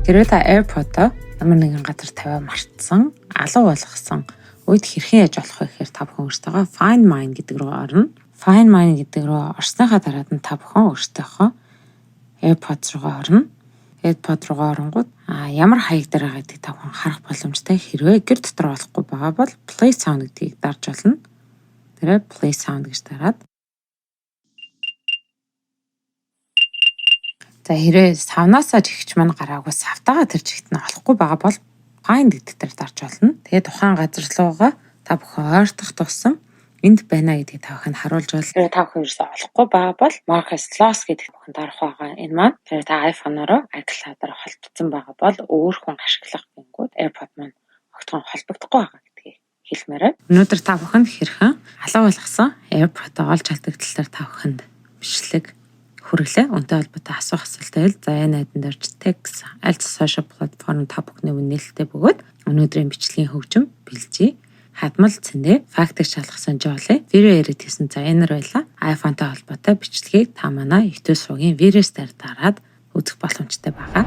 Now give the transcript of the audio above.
Хэрвээ та AirPod-оо ямар нэгэн газар тавиа мартсан, алга болгосон үед хэрхэн яаж болох вэ гэхээр та бүхэн өөртөө Find Mine гэдэг рүү орно. Find Mine гэдэг рүү орсныхаа дараад нь та бүхэн өөртөөхөө AirPods руугаа орно. AirPod руугаа оронгууд ямар хаяг дээр байгаа гэдгийг та бүхэн харах боломжтой. Хэрвээ гэр дотор болохгүй байгаа бол Play Sound гэдгийг дарж болно. Тэгээд Play Sound гэж дараад за хэрвээ савнаасаа жигч маань гараагүй савтаага тэр жигт нь олохгүй байгаа бол Find гэдэг дээр дарж болно. Тэгээд тухайн газар руугаа та бүхэн ойртох тусам энд байна гэдгийг та бүхэнд харуулж бол та бүхэн ерөөсөө олохгүй байгаа бол Marcus Loss гэдэг бүхэн дарах байгаа. Энэ маань тэр та iPhone-ороо iCloud-аар холбогдсон байгаа бол өөр хүн ашиглах гингүүд AirPod маань огтхон холбогдохгүй байгаа гэдгийг хэлмээр байна. Өнөөдөр та бүхэнд хэрхэн алга болгосон AirPod-оо олж алдагдал дээр та бүхэнд бичлэг хүргэлээ. Үнтэй холбоотой асуух асуултаа хэл за энэ найдан дээрч text аль social platform та бүхний нээлттэй бөгөөд өнөөдрийн бичлэгийн хөгжим бэлжий. Хадмал цэндэ фактыг шалгасан Жоли видео эрэт хийсэн за энэр байла. iPhone-тай холбоотой бичлэгийг та манай YouTube сувгийн вирус дээр дараад үзэх боломжтой байгаа.